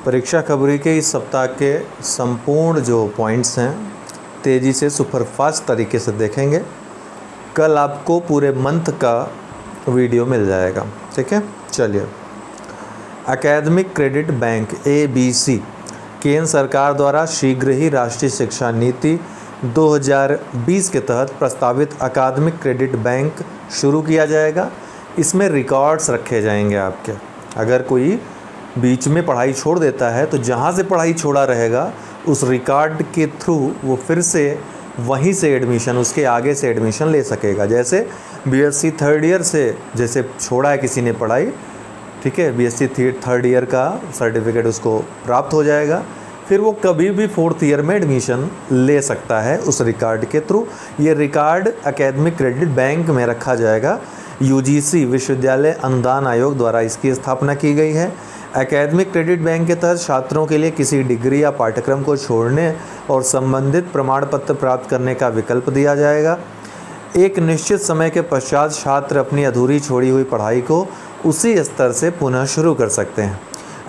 परीक्षा खबरी के इस सप्ताह के संपूर्ण जो पॉइंट्स हैं तेज़ी से सुपरफास्ट तरीके से देखेंगे। कल आपको पूरे मंथ का वीडियो मिल जाएगा, ठीक है। चलिए, एकेडमिक क्रेडिट बैंक ABC केंद्र सरकार द्वारा शीघ्र ही राष्ट्रीय शिक्षा नीति 2020 के तहत प्रस्तावित अकादमिक क्रेडिट बैंक शुरू किया जाएगा। इसमें रिकॉर्ड्स रखे जाएंगे आपके। अगर कोई बीच में पढ़ाई छोड़ देता है तो जहाँ से पढ़ाई छोड़ा रहेगा उस रिकॉर्ड के थ्रू वो फिर से वहीं से एडमिशन, उसके आगे से एडमिशन ले सकेगा। जैसे BSc थर्ड ईयर से जैसे छोड़ा है किसी ने पढ़ाई, ठीक है, BSc थर्ड ईयर का सर्टिफिकेट उसको प्राप्त हो जाएगा। फिर वो कभी भी फोर्थ ईयर में एडमिशन ले सकता है उस रिकॉर्ड के थ्रू। ये रिकॉर्ड एकेडमिक क्रेडिट बैंक में रखा जाएगा। UGC विश्वविद्यालय अनुदान आयोग द्वारा इसकी स्थापना की गई है। एकेडमिक क्रेडिट बैंक के तहत छात्रों के लिए किसी डिग्री या पाठ्यक्रम को छोड़ने और संबंधित प्रमाण पत्र प्राप्त करने का विकल्प दिया जाएगा। एक निश्चित समय के पश्चात छात्र अपनी अधूरी छोड़ी हुई पढ़ाई को उसी स्तर से पुनः शुरू कर सकते हैं।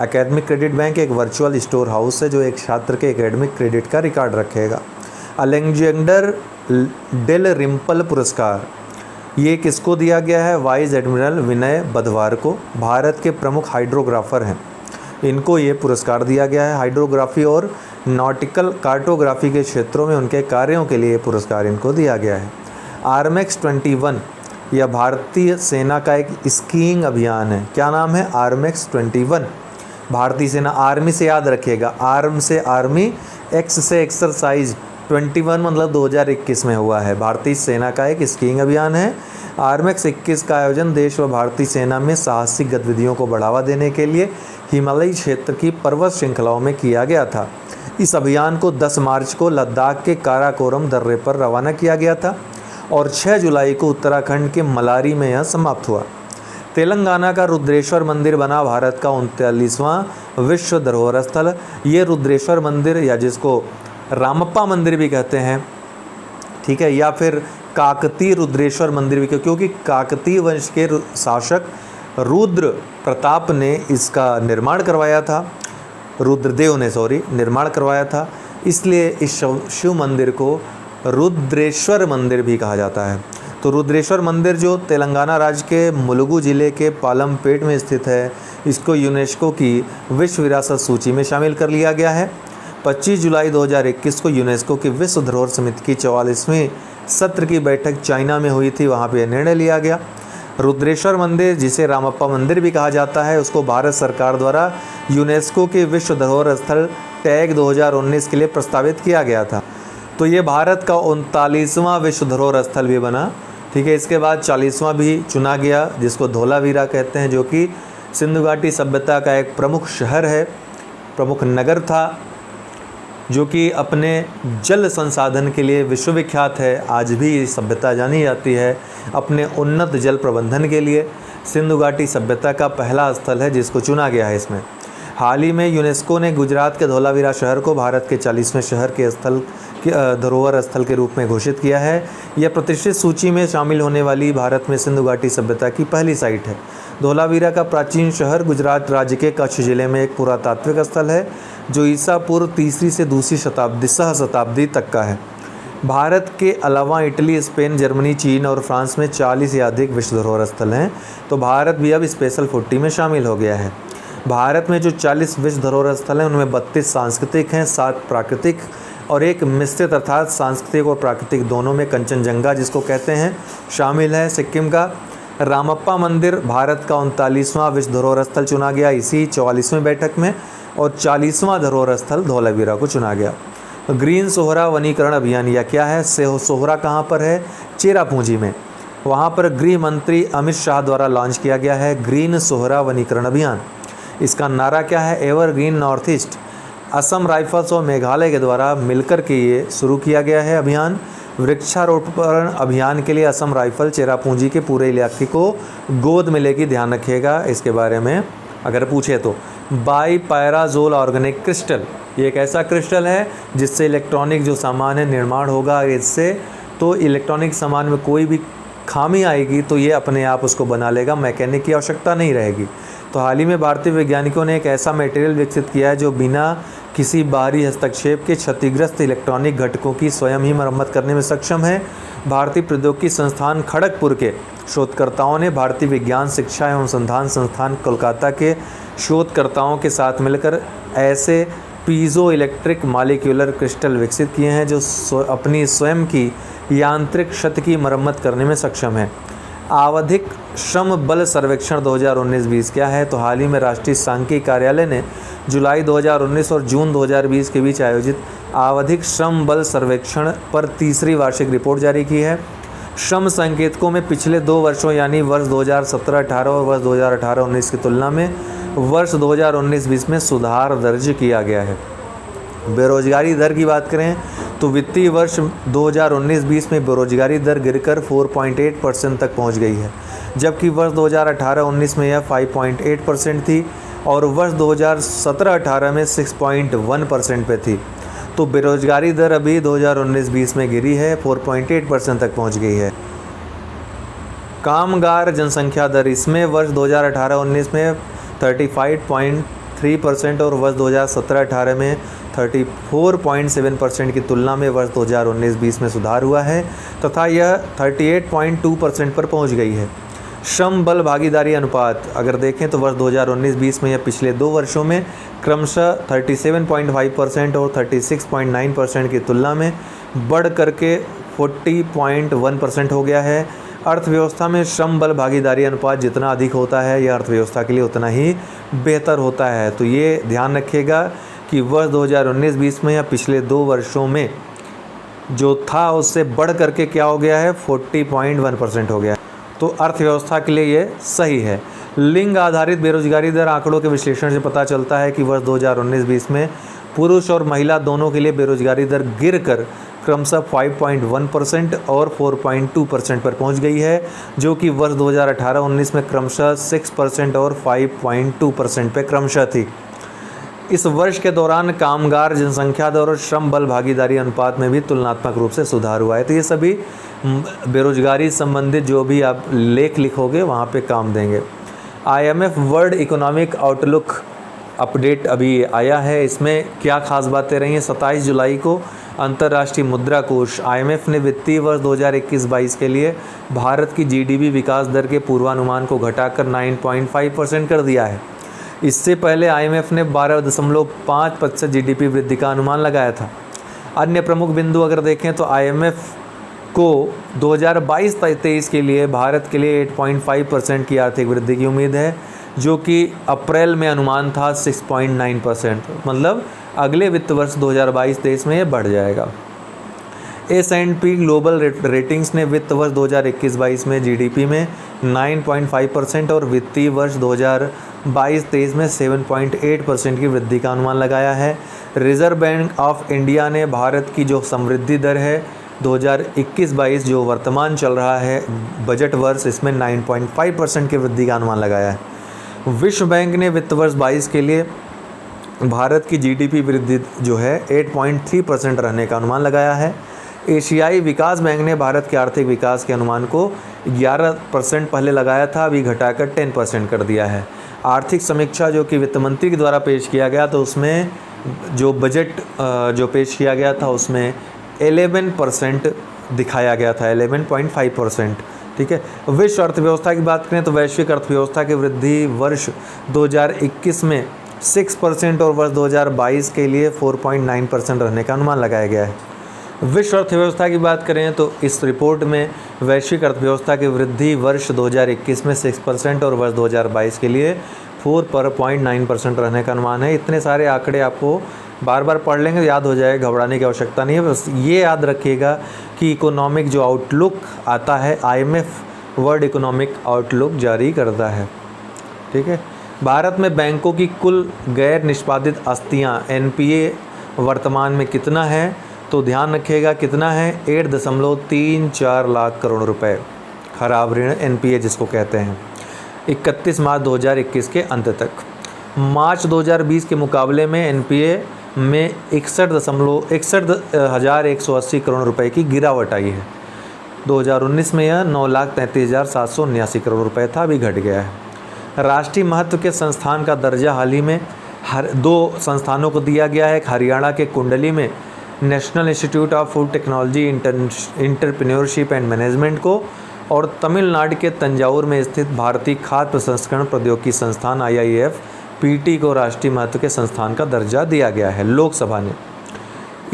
एकेडमिक क्रेडिट बैंक एक वर्चुअल स्टोर हाउस है जो एक छात्र के एकेडमिक क्रेडिट का रिकॉर्ड रखेगा। अलेक्जेंडर डेल रिम्पल पुरस्कार ये किसको दिया गया है? वाइस एडमिरल विनय बधवार को। भारत के प्रमुख हाइड्रोग्राफर हैं, इनको ये पुरस्कार दिया गया है। हाइड्रोग्राफी और नॉटिकल कार्टोग्राफी के क्षेत्रों में उनके कार्यों के लिए ये पुरस्कार इनको दिया गया है। आर्मेक्स 21 यह भारतीय सेना का एक स्कीइंग अभियान है। क्या नाम है? आर्मेक्स 21। भारतीय सेना, आर्मी से याद रखिएगा, आर्म से आर्मी, एक्स से एक्सरसाइज, 21 मतलब 2021 में हुआ है। भारतीय सेना का एक स्कीइंग अभियान है। आर्मेक्स 21 का आयोजन देश व भारतीय सेना में साहसिक गतिविधियों को बढ़ावा देने के लिए हिमालयी क्षेत्र की पर्वत श्रृंखलाओं में किया गया था। इस अभियान को 10 मार्च को लद्दाख के काराकोरम दर्रे पर रवाना किया गया था और 6 जुलाई को उत्तराखंड के मलारी में यह समाप्त हुआ। तेलंगाना का रुद्रेश्वर मंदिर बना भारत का 39वां विश्व धरोहर स्थल। ये रुद्रेश्वर मंदिर, या जिसको रामप्पा मंदिर भी कहते हैं, ठीक है, या फिर काकतीय रुद्रेश्वर मंदिर भी, क्योंकि काकतीय वंश के शासक रुद्र प्रताप ने इसका निर्माण करवाया था, रुद्रदेव ने निर्माण करवाया था, इसलिए इस शिव मंदिर को रुद्रेश्वर मंदिर भी कहा जाता है। तो रुद्रेश्वर मंदिर जो तेलंगाना राज्य के मुलुगु जिले के पालमपेट में स्थित है, इसको यूनेस्को की विश्व विरासत सूची में शामिल कर लिया गया है। 25 जुलाई 2021 को यूनेस्को की विश्व धरोहर समिति की 44वीं सत्र की बैठक चाइना में हुई थी, वहाँ पे निर्णय लिया गया। रुद्रेश्वर मंदिर, जिसे रामप्पा मंदिर भी कहा जाता है, उसको भारत सरकार द्वारा यूनेस्को के विश्व धरोहर स्थल टैग 2019 के लिए प्रस्तावित किया गया था। तो ये भारत का 39वां विश्व धरोहर स्थल भी बना, ठीक है। इसके बाद 40वां भी चुना गया, जिसको धोलावीरा कहते हैं, जो कि सिंधु घाटी सभ्यता का एक प्रमुख शहर है, प्रमुख नगर था, जो कि अपने जल संसाधन के लिए विश्वविख्यात है। आज भी ये सभ्यता जानी जाती है अपने उन्नत जल प्रबंधन के लिए। सिंधु घाटी सभ्यता का पहला स्थल है जिसको चुना गया है इसमें। हाल ही में यूनेस्को ने गुजरात के धोलावीरा शहर को भारत के 40वें शहर के धरोहर स्थल के रूप में घोषित किया है। यह प्रतिष्ठित सूची में शामिल होने वाली भारत में सिंधु घाटी सभ्यता की पहली साइट है। धोलावीरा का प्राचीन शहर गुजरात राज्य के कच्छ जिले में एक पुरातात्विक स्थल है जो ईसा पूर्व 3री से 2री शताब्दी तक का है। भारत के अलावा इटली, स्पेन, जर्मनी, चीन और फ्रांस में 40 या अधिक विश्व धरोहर स्थल हैं। तो भारत भी अब स्पेशल 40 में शामिल हो गया है। भारत में जो 40 विश्व धरोहर स्थल हैं उनमें 32 सांस्कृतिक हैं, 7 प्राकृतिक और एक मिश्रित, अर्थात सांस्कृतिक और प्राकृतिक दोनों में कंचनजंगा जिसको कहते हैं शामिल है। सिक्किम का रामप्पा मंदिर भारत का 39वां विश्व धरोहर स्थल चुना गया इसी 44वीं बैठक में, और 40वां धरोहर स्थल धौलावीरा को चुना गया। ग्रीन सोहरा वनीकरण अभियान या क्या है? सोहरा कहाँ पर है? चेरापूंजी में। वहाँ पर गृह मंत्री अमित शाह द्वारा लॉन्च किया गया है ग्रीन सोहरा वनीकरण अभियान। इसका नारा क्या है? Evergreen north east. Assam rifles और मेघालय के द्वारा मिलकर के ये शुरू किया गया है अभियान। वृक्षारोपण अभियान के लिए असम राइफल चेरापूंजी के पूरे इलाके को गोद मिलेगी, ध्यान रखिएगा इसके बारे में अगर पूछे तो। बाईपैराजोल ऑर्गेनिक क्रिस्टल, ये एक ऐसा क्रिस्टल है जिससे इलेक्ट्रॉनिक जो सामान है निर्माण होगा इससे, तो इलेक्ट्रॉनिक सामान में कोई भी खामी आएगी तो ये अपने आप उसको बना लेगा, मैकेनिक की आवश्यकता नहीं रहेगी। तो तो हाल ही में भारतीय वैज्ञानिकों ने एक ऐसा मटेरियल विकसित किया है जो बिना किसी बाहरी हस्तक्षेप के क्षतिग्रस्त इलेक्ट्रॉनिक घटकों की स्वयं ही मरम्मत करने में सक्षम है। भारतीय प्रौद्योगिकी संस्थान खड़गपुर के शोधकर्ताओं ने भारतीय विज्ञान शिक्षा एवं अनुसंधान संस्थान कोलकाता के शोधकर्ताओं के साथ मिलकर ऐसे पीजो इलेक्ट्रिक मॉलिक्यूलर क्रिस्टल विकसित किए हैं जो अपनी स्वयं की यांत्रिक क्षति की मरम्मत करने में सक्षम है। आवधिक श्रम बल सर्वेक्षण 2019-20 क्या है? तो हाल ही में राष्ट्रीय सांख्यिकी कार्यालय ने जुलाई 2019 और जून 2020 के बीच आयोजित आवधिक श्रम बल सर्वेक्षण पर तीसरी वार्षिक रिपोर्ट जारी की है। श्रम संकेतकों में पिछले 2 वर्षों यानी वर्ष 2017-18 और वर्ष 2018-19 की तुलना में वर्ष 2019-20 में सुधार दर्ज किया गया है। बेरोजगारी दर की बात करें तो वित्तीय वर्ष 2019-20 में बेरोजगारी दर गिरकर 4.8% तक पहुंच गई है, जबकि वर्ष 2018-19 में यह 5.8% थी और वर्ष 2017-18 में 6.1% पे थी। तो बेरोजगारी दर अभी 2019-20 में गिरी है, 4.8% तक पहुंच गई है। कामगार जनसंख्या दर, इसमें वर्ष 2018-19 में 35.3% और वर्ष 2017-18 में 34.7% की तुलना में वर्ष 2019-20 में सुधार हुआ है तथा यह 38.2% पर पहुंच गई है। श्रम बल भागीदारी अनुपात अगर देखें तो वर्ष 2019-20 में यह पिछले 2 वर्षों में क्रमशः 37.5% और 36.9% की तुलना में बढ़ करके 40.1% हो गया है। अर्थव्यवस्था में श्रम बल भागीदारी अनुपात जितना अधिक होता है यह अर्थव्यवस्था के लिए उतना ही बेहतर होता है। तो ये ध्यान रखिएगा कि वर्ष 2019-20 में या पिछले 2 वर्षों में जो था उससे बढ़ करके क्या हो गया है, 40.1% हो गया। तो अर्थव्यवस्था के लिए ये सही है। लिंग आधारित बेरोजगारी दर आंकड़ों के विश्लेषण से पता चलता है कि वर्ष 2019-20 में पुरुष और महिला दोनों के लिए बेरोजगारी दर गिरकर क्रमशः 5.1% और 4.2% पर पहुंच गई है, जो कि वर्ष 2018-19 में क्रमशः 6% और 5.2% पे क्रमशः थी। इस वर्ष के दौरान कामगार जनसंख्या दर और श्रम बल भागीदारी अनुपात में भी तुलनात्मक रूप से सुधार हुआ है। तो ये सभी बेरोजगारी संबंधित जो भी आप लेख लिखोगे वहाँ पे काम देंगे। IMF world economic outlook update अभी आया है, इसमें क्या खास बातें रही हैं। 27 जुलाई को अंतर्राष्ट्रीय मुद्रा कोष IMF ने वित्तीय वर्ष 2021-22 के लिए भारत की GDP विकास दर के पूर्वानुमान को घटाकर 9.5% कर दिया है। इससे पहले IMF ने 12.5% GDP वृद्धि का अनुमान लगाया था। अन्य प्रमुख बिंदु अगर देखें तो IMF को 2022-23 के लिए भारत के लिए 8.5% की आर्थिक वृद्धि की उम्मीद है, जो कि अप्रैल में अनुमान था 6.9%, मतलब अगले वित्त वर्ष 2022-23 में ये बढ़ जाएगा। S&P ग्लोबल रेटिंग्स ने वित्त वर्ष 2021-22 में GDP में 9.5% और वित्तीय वर्ष 2022-23 में 7.8% की वृद्धि का अनुमान लगाया है। रिजर्व बैंक ऑफ इंडिया ने भारत की जो समृद्धि दर है 2021-22 जो वर्तमान चल रहा है बजट वर्ष, इसमें 9.5% की वृद्धि का अनुमान लगाया है। विश्व बैंक ने वित्त वर्ष 22 के लिए भारत की GDP वृद्धि जो है 8.3% रहने का अनुमान लगाया है। एशियाई विकास बैंक ने भारत के आर्थिक विकास के अनुमान को 11% पहले लगाया था, अभी घटाकर 10% कर दिया है। आर्थिक समीक्षा जो कि वित्त मंत्री के द्वारा पेश किया गया तो उसमें जो बजट जो पेश किया गया था उसमें 11% दिखाया गया था, 11.5%। ठीक है। विश्व अर्थव्यवस्था की बात करें तो वैश्विक अर्थव्यवस्था की वृद्धि वर्ष 2021 में 6% और वर्ष 2022 के लिए 4.9% रहने का अनुमान लगाया गया है। विश्व अर्थव्यवस्था की बात करें तो इस रिपोर्ट में वैश्विक अर्थव्यवस्था की वृद्धि वर्ष 2021 में 6% और वर्ष 2022 के लिए 4.9% रहने का अनुमान है। इतने सारे आंकड़े आपको बार बार पढ़ लेंगे याद हो जाएगा, घबराने की आवश्यकता नहीं है। बस ये याद रखिएगा कि इकोनॉमिक जो आउटलुक आता है IMF वर्ल्ड इकोनॉमिक आउटलुक जारी करता है। ठीक है। भारत में बैंकों की कुल गैर निष्पादित आस्तियाँ NPA वर्तमान में कितना है, तो ध्यान रखिएगा कितना है, 8.34 लाख करोड़ रुपए खराब ऋण NPA जिसको कहते हैं 31 मार्च 2021 के अंत तक। मार्च 2020 के मुकाबले में NPA में 61,180 करोड़ रुपए की गिरावट आई है। 2019 में यह 9,33,779 करोड़ रुपए था, अभी घट गया है। राष्ट्रीय महत्व के संस्थान का दर्जा हाल ही में दो संस्थानों को दिया गया है। हरियाणा के कुंडली में national institute of food technology entrepreneurship and management को, और तमिलनाडु के तंजावुर में स्थित भारतीय खाद्य प्रसंस्करण प्रौद्योगिकी संस्थान IIF PT को राष्ट्रीय महत्व के संस्थान का दर्जा दिया गया है। लोकसभा ने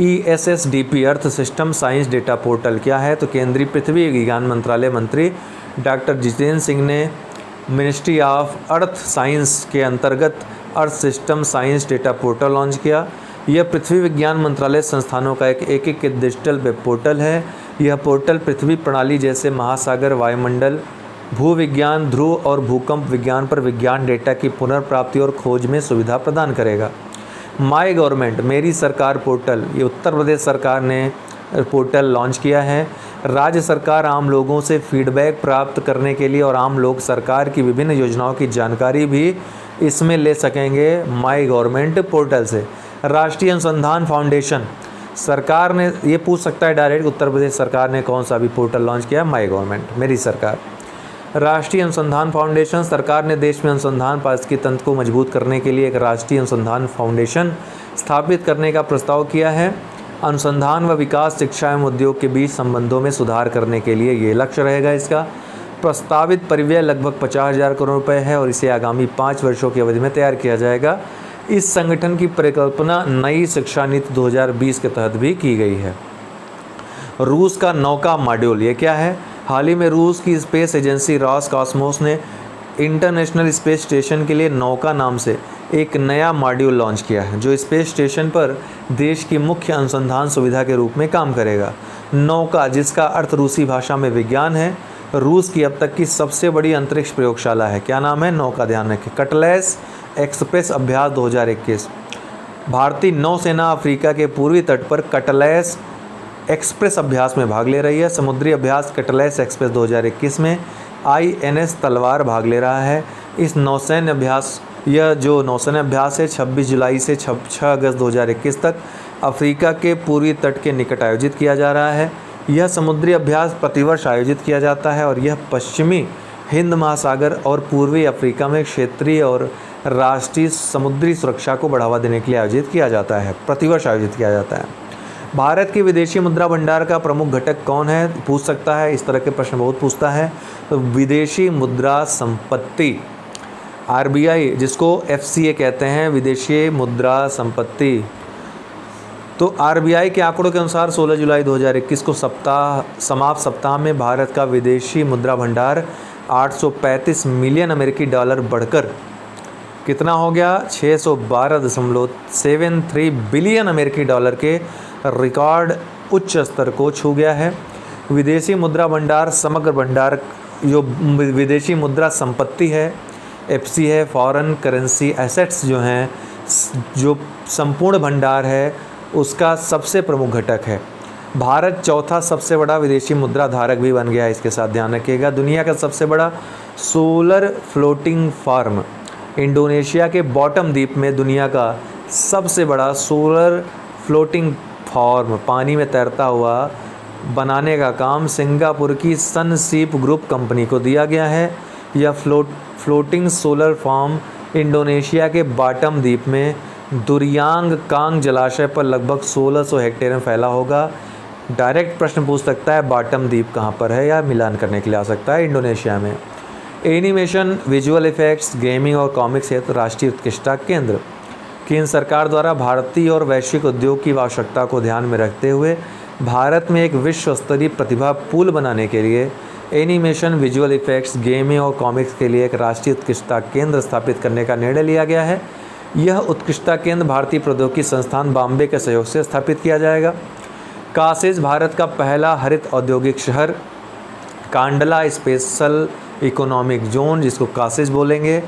ESSDP earth system science data portal क्या है? तो केंद्रीय पृथ्वी विज्ञान मंत्रालय मंत्री डॉक्टर जितेंद्र सिंह ने मिनिस्ट्री ऑफ अर्थ साइंस के अंतर्गत earth system science data portal launch किया। यह पृथ्वी विज्ञान मंत्रालय संस्थानों का एक एकीकृत डिजिटल वेब पोर्टल है। यह पोर्टल पृथ्वी प्रणाली जैसे महासागर, वायुमंडल, भू विज्ञान, ध्रुव और भूकंप विज्ञान पर विज्ञान डेटा की पुनर्प्राप्ति और खोज में सुविधा प्रदान करेगा। माय गवर्नमेंट मेरी सरकार पोर्टल, ये उत्तर प्रदेश सरकार ने पोर्टल लॉन्च किया है। राज्य सरकार आम लोगों से फीडबैक प्राप्त करने के लिए और आम लोग सरकार की विभिन्न योजनाओं की जानकारी भी इसमें ले सकेंगे माय गवर्नमेंट पोर्टल से। राष्ट्रीय अनुसंधान फाउंडेशन, सरकार ने ये पूछ सकता है डायरेक्ट, उत्तर प्रदेश सरकार ने कौन सा भी पोर्टल लॉन्च किया? माय गवर्नमेंट मेरी सरकार। राष्ट्रीय अनुसंधान फाउंडेशन, सरकार ने देश में अनुसंधान पारिस्थितिकी तंत्र को मजबूत करने के लिए एक राष्ट्रीय अनुसंधान फाउंडेशन स्थापित करने का प्रस्ताव किया है। अनुसंधान व विकास, शिक्षा एवं उद्योग के बीच संबंधों में सुधार करने के लिए ये लक्ष्य रहेगा। इसका प्रस्तावित परिव्यय लगभग 50,000 करोड़ रुपए है और इसे आगामी 5 वर्षों की अवधि में तैयार किया जाएगा। इस संगठन की परिकल्पना नई शिक्षा नीति 2020 के तहत भी की गई है। रूस का नौका मॉड्यूल, ये क्या है? हाल ही में रूस की स्पेस एजेंसी रॉसकॉस्मोस ने इंटरनेशनल स्पेस स्टेशन के लिए नौका नाम से एक नया मॉड्यूल लॉन्च किया है, जो स्पेस स्टेशन पर देश की मुख्य अनुसंधान सुविधा के रूप में काम करेगा। नौका, जिसका अर्थ रूसी भाषा में विज्ञान है, रूस की अब तक की सबसे बड़ी अंतरिक्ष प्रयोगशाला है। क्या नाम है? नौका, ध्यान रखें। कटलेस एक्सप्रेस अभ्यास 2021। भारतीय नौसेना अफ्रीका के पूर्वी तट पर कटलेस एक्सप्रेस अभ्यास में भाग ले रही है। समुद्री अभ्यास कटलेस एक्सप्रेस 2021 में INS तलवार भाग ले रहा है। इस नौसैन्य अभ्यास, यह जो नौसैन्य अभ्यास है 26 जुलाई से 6 अगस्त 2021 तक अफ्रीका के पूर्वी तट के निकट आयोजित किया जा रहा है। यह समुद्री अभ्यास प्रतिवर्ष आयोजित किया जाता है और यह पश्चिमी हिंद महासागर और पूर्वी अफ्रीका में क्षेत्रीय और राष्ट्रीय समुद्री सुरक्षा को बढ़ावा देने के लिए आयोजित किया जाता है, प्रतिवर्ष आयोजित किया जाता है। भारत के विदेशी मुद्रा भंडार का प्रमुख घटक कौन है? पूछ सकता है, इस तरह के प्रश्न बहुत पूछता है। तो विदेशी मुद्रा संपत्ति, RBI जिसको FCA कहते हैं, विदेशी मुद्रा संपत्ति। तो RBI के आंकड़ों के अनुसार 16 जुलाई 2021 को समाप्त सप्ताह में भारत का विदेशी मुद्रा भंडार 835 मिलियन अमेरिकी डॉलर बढ़कर कितना हो गया? 612.73 बिलियन अमेरिकी डॉलर के रिकॉर्ड उच्च स्तर को छू गया है। विदेशी मुद्रा भंडार समग्र भंडार, जो विदेशी मुद्रा संपत्ति है, FC है, फॉरेन करेंसी एसेट्स जो हैं, जो संपूर्ण भंडार है, उसका सबसे प्रमुख घटक है। भारत चौथा सबसे बड़ा विदेशी मुद्रा धारक भी बन गया है, इसके साथ ध्यान रखिएगा। दुनिया का सबसे बड़ा सोलर फ्लोटिंग फार्म, इंडोनेशिया के बॉटम द्वीप में दुनिया का सबसे बड़ा सोलर फ्लोटिंग फार्म, पानी में तैरता हुआ, बनाने का काम सिंगापुर की सनसीप ग्रुप कंपनी को दिया गया है। यह फ्लोटिंग सोलर फार्म इंडोनेशिया के बॉटम द्वीप में दुरियांग कांग जलाशय पर लगभग 1600 हेक्टेयर में फैला होगा। डायरेक्ट प्रश्न पूछ सकता है बॉटम द्वीप कहाँ पर है, या मिलान करने के लिए आ सकता है, इंडोनेशिया में। एनिमेशन, विजुअल इफेक्ट्स, गेमिंग और कॉमिक्स हेतु राष्ट्रीय उत्कृष्टता केंद्र। केंद्र सरकार द्वारा भारतीय और वैश्विक उद्योग की आवश्यकता को ध्यान में रखते हुए भारत में एक विश्व स्तरीय प्रतिभा पूल बनाने के लिए एनिमेशन, विजुअल इफेक्ट्स, गेमिंग और कॉमिक्स के लिए एक राष्ट्रीय उत्कृष्टता केंद्र स्थापित करने का निर्णय लिया गया है। यह उत्कृष्टता केंद्र भारतीय प्रौद्योगिकी संस्थान बॉम्बे के सहयोग से स्थापित किया जाएगा। कासिस, भारत का पहला हरित औद्योगिक शहर। कांडला स्पेशल इकोनॉमिक जोन, जिसको कासिस बोलेंगे,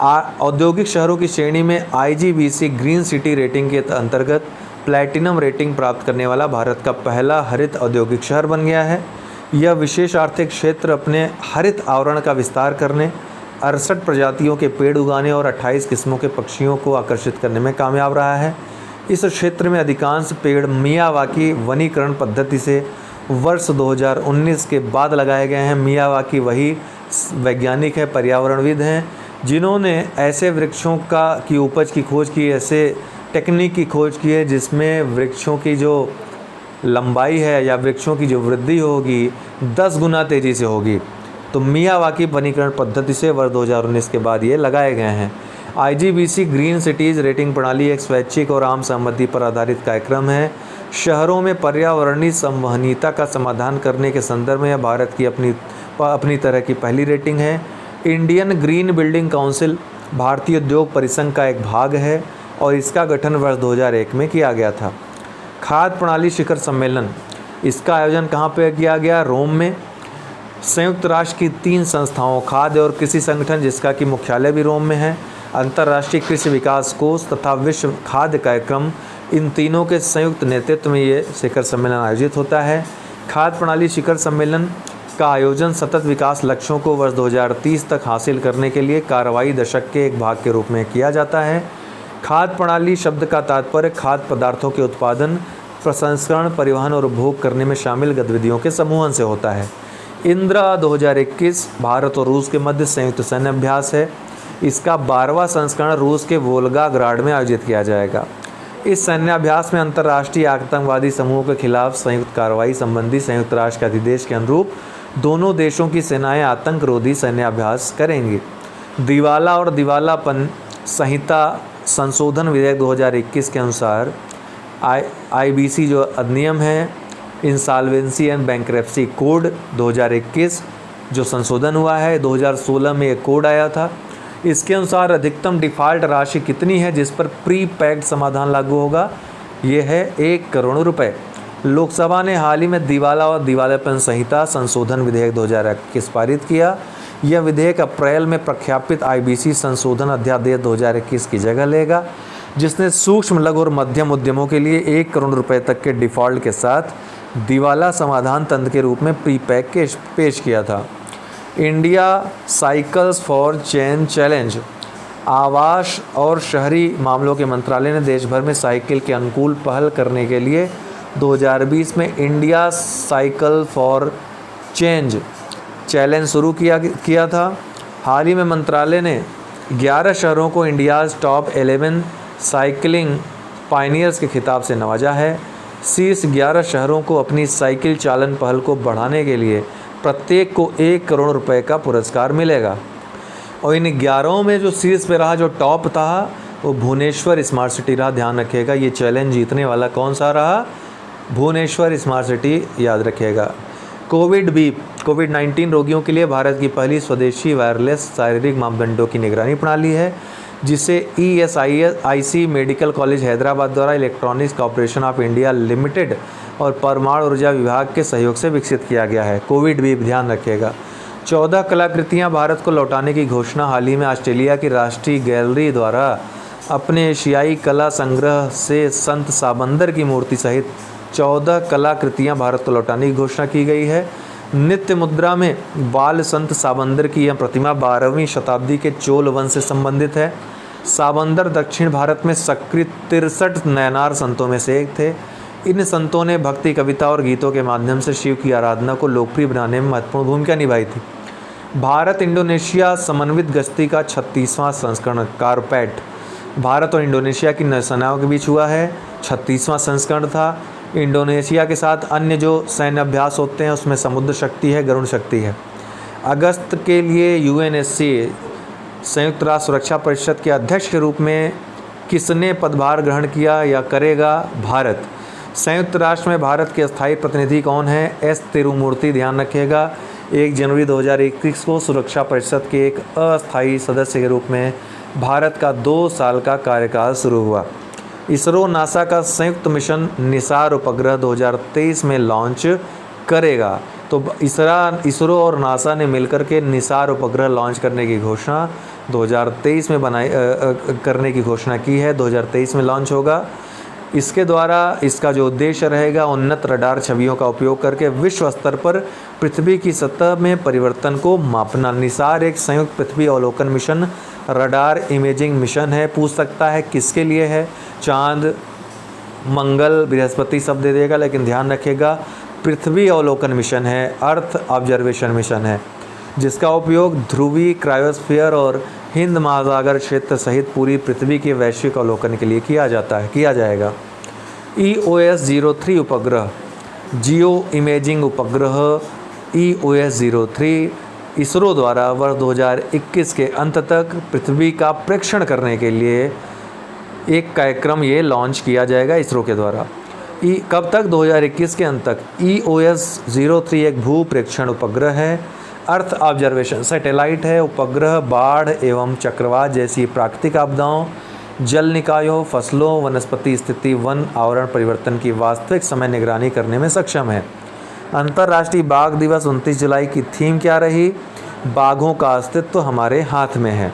औद्योगिक शहरों की श्रेणी में IGBC ग्रीन सिटी रेटिंग के अंतर्गत प्लैटिनम रेटिंग प्राप्त करने वाला भारत का पहला हरित औद्योगिक शहर बन गया है। यह विशेष आर्थिक क्षेत्र अपने हरित आवरण का विस्तार करने, 68 प्रजातियों के पेड़ उगाने और 28 किस्मों के पक्षियों को आकर्षित करने में कामयाब रहा है। इस क्षेत्र में अधिकांश पेड़ मियावाकी वनीकरण पद्धति से वर्ष 2019 के बाद लगाए गए हैं। मियावाकी वही वैज्ञानिक हैं, पर्यावरणविद हैं, जिन्होंने ऐसे वृक्षों की उपज की खोज की, ऐसे टेक्निक की खोज की है जिसमें वृक्षों की जो लंबाई है या वृक्षों की जो वृद्धि होगी 10 गुना तेज़ी से होगी। तो मियावाकी वनीकरण पद्धति से वर्ष 2019 के बाद ये लगाए गए हैं। IGBC ग्रीन सिटीज़ रेटिंग प्रणाली एक स्वैच्छिक और आम सहमति पर आधारित कार्यक्रम है। शहरों में पर्यावरणीय संवहनीयता का समाधान करने के संदर्भ में यह भारत की अपनी तरह की पहली रेटिंग है। इंडियन ग्रीन बिल्डिंग काउंसिल भारतीय उद्योग परिसंघ का एक भाग है और इसका गठन वर्ष 2001 में किया गया था। खाद्य प्रणाली शिखर सम्मेलन, इसका आयोजन कहाँ पे किया गया? रोम में। संयुक्त राष्ट्र की 3 संस्थाओं, खाद्य और कृषि संगठन जिसका कि मुख्यालय भी रोम में है, अंतर्राष्ट्रीय कृषि विकास कोष तथा विश्व खाद्य कार्यक्रम, इन तीनों के संयुक्त नेतृत्व में ये शिखर सम्मेलन आयोजित होता है। खाद्य प्रणाली शिखर सम्मेलन का आयोजन सतत विकास लक्ष्यों को वर्ष 2030 तक हासिल करने के लिए कार्रवाई दशक के एक भाग के रूप में किया जाता है। खाद्य प्रणाली शब्द का तात्पर्य खाद्य पदार्थों के उत्पादन, प्रसंस्करण, परिवहन और उपभोग करने में शामिल गतिविधियों के समूहन से होता है। इंद्रा 2021 भारत और रूस के मध्य संयुक्त सैन्य अभ्यास है। इसका 12वां संस्करण रूस के वोल्गाग्राड में आयोजित किया जाएगा। इस सैन्य अभ्यास में अंतर्राष्ट्रीय आतंकवादी समूहों के खिलाफ संयुक्त कार्रवाई संबंधी संयुक्त राष्ट्र के अधिदेश के अनुरूप दोनों देशों की सेनाएं आतंकरोधी सैन्य अभ्यास करेंगी। दिवाला और दिवालापन संहिता संशोधन विधेयक 2021 के अनुसार IBC जो अधिनियम है, इंसॉल्वेंसी एंड बैंकरप्सी कोड 2021 जो संशोधन हुआ है, 2016 में एक कोड आया था। इसके अनुसार अधिकतम डिफ़ॉल्ट राशि कितनी है जिस पर प्री पैक्ड समाधान लागू होगा? ये है 1 करोड़ रुपए। लोकसभा ने हाल ही में दिवाला और दिवालापन संहिता संशोधन विधेयक 2021 पारित किया। यह विधेयक अप्रैल में प्रख्यापित IBC संशोधन अध्यादेश 2021 की जगह लेगा, जिसने सूक्ष्म, लघु और मध्यम उद्यमों के लिए 1 करोड़ रुपए तक के डिफ़ॉल्ट के साथ दिवाला समाधान तंत्र के रूप में प्री पैक पेश किया था। India cycles for change challenge, आवास और शहरी मामलों के मंत्रालय ने देश भर में साइकिल के अनुकूल पहल करने के लिए 2020 में India cycle for change challenge शुरू किया था। हाल ही में मंत्रालय ने 11 शहरों को इंडियाज़ टॉप 11 साइकिलिंग पायनियर्स के खिताब से नवाजा है। शीर्ष 11 शहरों को अपनी साइकिल चालन पहल को बढ़ाने के लिए प्रत्येक को 1 करोड़ रुपए का पुरस्कार मिलेगा। और इन 11 में जो शीर्ष पे रहा, जो टॉप था, वो भुवनेश्वर स्मार्ट सिटी रहा। ध्यान रखिएगा, ये चैलेंज जीतने वाला कौन सा रहा? भुवनेश्वर स्मार्ट सिटी, याद रखिएगा। कोविड-19 रोगियों के लिए भारत की पहली स्वदेशी वायरलेस शारीरिक मापदंडों की निगरानी प्रणाली है, जिसे ESIC मेडिकल कॉलेज हैदराबाद द्वारा electronics corporation of India limited और परमाणु ऊर्जा विभाग के सहयोग से विकसित किया गया है। कोविड भी ध्यान रखिएगा। 14 कलाकृतियां भारत को लौटाने की घोषणा हाल ही में ऑस्ट्रेलिया की राष्ट्रीय गैलरी द्वारा अपने एशियाई कला संग्रह से संत साबंदर की मूर्ति सहित 14 कलाकृतियां भारत को लौटाने की घोषणा की गई है। नित्य मुद्रा में बाल संत साबंदर की यह प्रतिमा 12वीं शताब्दी के चोल वंश से संबंधित है। साबंदर दक्षिण भारत में सक्रिय 63 नयनार संतों में से एक थे। इन संतों ने भक्ति, कविता और गीतों के माध्यम से शिव की आराधना को लोकप्रिय बनाने में महत्वपूर्ण भूमिका निभाई थी। भारत इंडोनेशिया समन्वित गश्ती का 36वां संस्करण कारपेट भारत और इंडोनेशिया की नौसेनाओं के बीच हुआ है। 36वां संस्करण था। इंडोनेशिया के साथ अन्य जो सैन्य अभ्यास होते हैं उसमें समुद्र शक्ति है, गरुड़ शक्ति है। अगस्त के लिए UNSC संयुक्त राष्ट्र सुरक्षा परिषद के अध्यक्ष के रूप में किसने पदभार ग्रहण किया या करेगा? भारत। संयुक्त राष्ट्र में भारत के अस्थायी प्रतिनिधि कौन है? S तिरुमूर्ति। ध्यान रखिएगा। 1 जनवरी 2021 को सुरक्षा परिषद के एक अस्थायी सदस्य के रूप में भारत का 2 साल का कार्यकाल शुरू हुआ। इसरो नासा का संयुक्त मिशन निसार उपग्रह 2023 में लॉन्च करेगा। तो इसरो और नासा ने मिलकर के निसार उपग्रह लॉन्च करने की घोषणा 2023 में करने की घोषणा की है। 2023 में लॉन्च होगा। इसके द्वारा इसका जो उद्देश्य रहेगा, उन्नत रडार छवियों का उपयोग करके विश्व स्तर पर पृथ्वी की सतह में परिवर्तन को मापना। निसार एक संयुक्त पृथ्वी अवलोकन मिशन, रडार इमेजिंग मिशन है। पूछ सकता है किसके लिए है? चांद, मंगल, बृहस्पति सब दे देगा, लेकिन ध्यान रखिएगा पृथ्वी अवलोकन मिशन है, अर्थ ऑब्जर्वेशन मिशन है। जिसका उपयोग ध्रुवीय क्रायोस्फीयर और हिंद महासागर क्षेत्र सहित पूरी पृथ्वी के वैश्विक अवलोकन के लिए किया जाएगा। EOS-03 उपग्रह जियो इमेजिंग उपग्रह EOS-03 इसरो द्वारा वर्ष 2021 के अंत तक पृथ्वी का प्रेक्षण करने के लिए एक कार्यक्रम ये लॉन्च किया जाएगा इसरो के द्वारा। कब तक? 2021 के अंत तक। EOS-03 एक भू प्रेक्षण उपग्रह है, अर्थ ऑब्जर्वेशन सैटेलाइट है। उपग्रह बाढ़ एवं चक्रवात जैसी प्राकृतिक आपदाओं, जल निकायों, फसलों, वनस्पति स्थिति, वन आवरण परिवर्तन की वास्तविक समय निगरानी करने में सक्षम है। अंतर्राष्ट्रीय बाघ दिवस 29 जुलाई की थीम क्या रही? बाघों का अस्तित्व हमारे हाथ में है।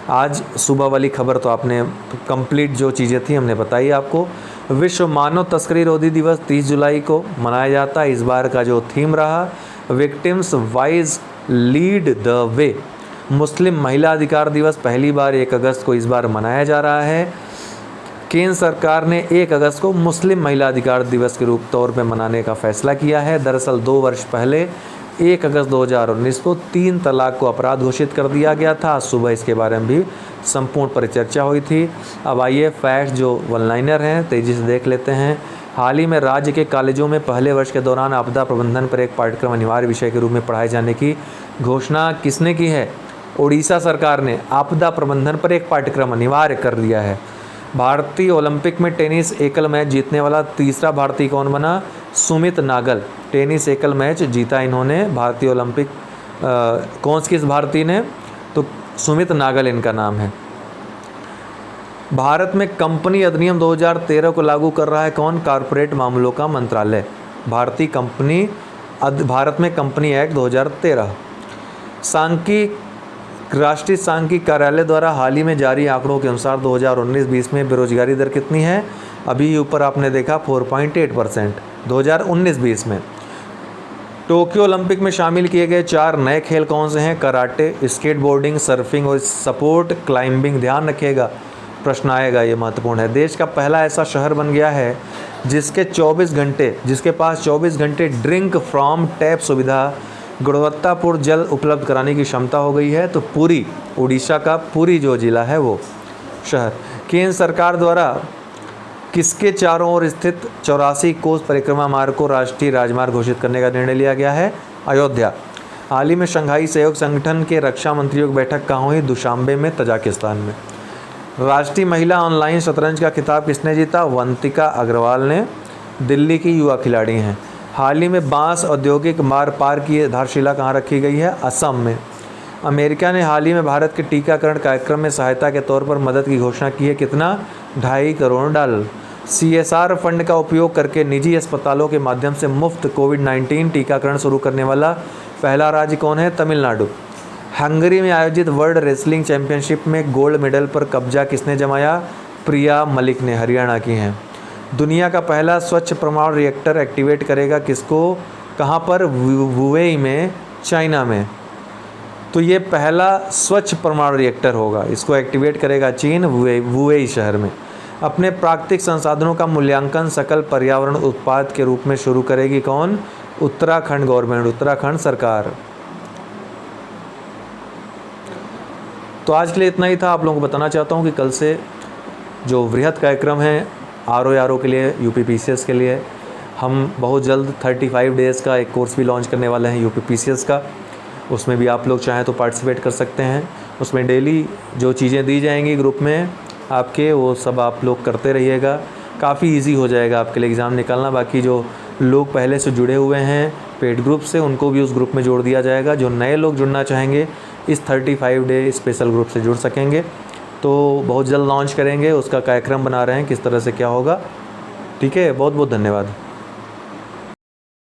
आज सुबह वाली खबर तो आपने कंप्लीट जो चीज़ें थी हमने बताई आपको। विश्व मानव तस्करी रोधी दिवस 30 जुलाई को मनाया जाता है। इस बार का जो थीम रहा victims wise lead the way. मुस्लिम महिला अधिकार दिवस पहली बार 1 अगस्त को इस बार मनाया जा रहा है। केंद्र सरकार ने 1 अगस्त को मुस्लिम महिला अधिकार दिवस के रूप तौर पर मनाने का फैसला किया है। दरअसल 2 वर्ष पहले 1 अगस्त 2019 को 3 तलाक को अपराध घोषित कर दिया गया था। आज सुबह इसके बारे में भी संपूर्ण परिचर्चा हुई थी। अब आइए फैक्ट जो वन लाइनर हैं तेज़ी से देख लेते हैं। हाल ही में राज्य के कॉलेजों में पहले वर्ष के दौरान आपदा प्रबंधन पर एक पाठ्यक्रम अनिवार्य विषय के रूप में पढ़ाए जाने की घोषणा किसने की है? ओडिशा सरकार ने आपदा प्रबंधन पर एक पाठ्यक्रम अनिवार्य कर दिया है। भारतीय ओलंपिक में टेनिस एकल मैच जीतने वाला तीसरा भारतीय कौन बना? सुमित नागल। टेनिस एकल मैच जीता इन्होंने भारतीय ओलंपिक किस भारतीय ने? तो सुमित नागल इनका नाम है। भारत में कंपनी अधिनियम 2013 को लागू कर रहा है कौन? कॉर्पोरेट मामलों का मंत्रालय। भारत में कंपनी एक्ट 2013। राष्ट्रीय सांख्यिकी कार्यालय द्वारा हाल ही में जारी आंकड़ों के अनुसार 2019-20 में बेरोजगारी दर कितनी है? अभी ऊपर आपने देखा 4.8% 2019-20 में। टोक्यो ओलंपिक में शामिल किए गए 4 नए खेल कौन से हैं? कराटे, स्केटबोर्डिंग, सर्फिंग और सपोर्ट क्लाइंबिंग। ध्यान रखिएगा, प्रश्न आएगा, ये महत्वपूर्ण है। देश का पहला ऐसा शहर बन गया है जिसके पास 24 घंटे ड्रिंक फ्रॉम टैप सुविधा, गुणवत्तापूर्ण जल उपलब्ध कराने की क्षमता हो गई है। तो पूरी उड़ीसा का पूरी जो जिला है वो शहर। केंद्र सरकार द्वारा किसके चारों ओर स्थित 84 कोस परिक्रमा मार्ग को राष्ट्रीय राजमार्ग घोषित करने का निर्णय लिया गया है? अयोध्या। हाल ही में शंघाई सहयोग संगठन के रक्षा मंत्रियों की बैठक कहाँ हुई? दुशांबे में, तजाकिस्तान में। राष्ट्रीय महिला ऑनलाइन शतरंज का खिताब किसने जीता? वंतिका अग्रवाल ने, दिल्ली की युवा खिलाड़ी हैं। हाल ही में बांस औद्योगिक मार्ग पार की आधारशिला कहाँ रखी गई है? असम में। अमेरिका ने हाल ही में भारत के टीकाकरण कार्यक्रम में सहायता के तौर पर मदद की घोषणा की है। कितना? $2.5 करोड़। CSR फंड का उपयोग करके निजी अस्पतालों के माध्यम से मुफ्त कोविड-19 टीकाकरण शुरू करने वाला पहला राज्य कौन है? तमिलनाडु। हंगरी में आयोजित वर्ल्ड रेसलिंग चैंपियनशिप में गोल्ड मेडल पर कब्जा किसने जमाया? प्रिया मलिक ने, हरियाणा की हैं। दुनिया का पहला स्वच्छ परमाणु रिएक्टर एक्टिवेट करेगा किसको? कहाँ पर? वुवेई में, चाइना में। तो ये पहला स्वच्छ परमाणु रिएक्टर होगा, इसको एक्टिवेट करेगा चीन, वुवेई शहर में। अपने प्राकृतिक संसाधनों का मूल्यांकन सकल पर्यावरण उत्पाद के रूप में शुरू करेगी कौन? उत्तराखंड गवर्नमेंट, उत्तराखंड सरकार। तो आज के लिए इतना ही था। आप लोगों को बताना चाहता हूँ कि कल से जो वृहद कार्यक्रम है RO के लिए, UPPCS के लिए, हम बहुत जल्द 35 डेज़ का एक कोर्स भी लॉन्च करने वाले हैं UPPCS का। उसमें भी आप लोग चाहें तो पार्टिसिपेट कर सकते हैं। उसमें डेली जो चीज़ें दी जाएंगी ग्रुप में आपके, वो सब आप लोग करते रहिएगा। काफ़ी इजी हो जाएगा आपके लिए एग्ज़ाम निकालना। बाकी जो लोग पहले से जुड़े हुए हैं पेड ग्रुप से, उनको भी उस ग्रुप में जोड़ दिया जाएगा। जो नए लोग जुड़ना चाहेंगे इस 35 डे स्पेशल ग्रुप से जुड़ सकेंगे। तो बहुत जल्द लॉन्च करेंगे, उसका कार्यक्रम बना रहे हैं किस तरह से क्या होगा। ठीक है, बहुत बहुत धन्यवाद।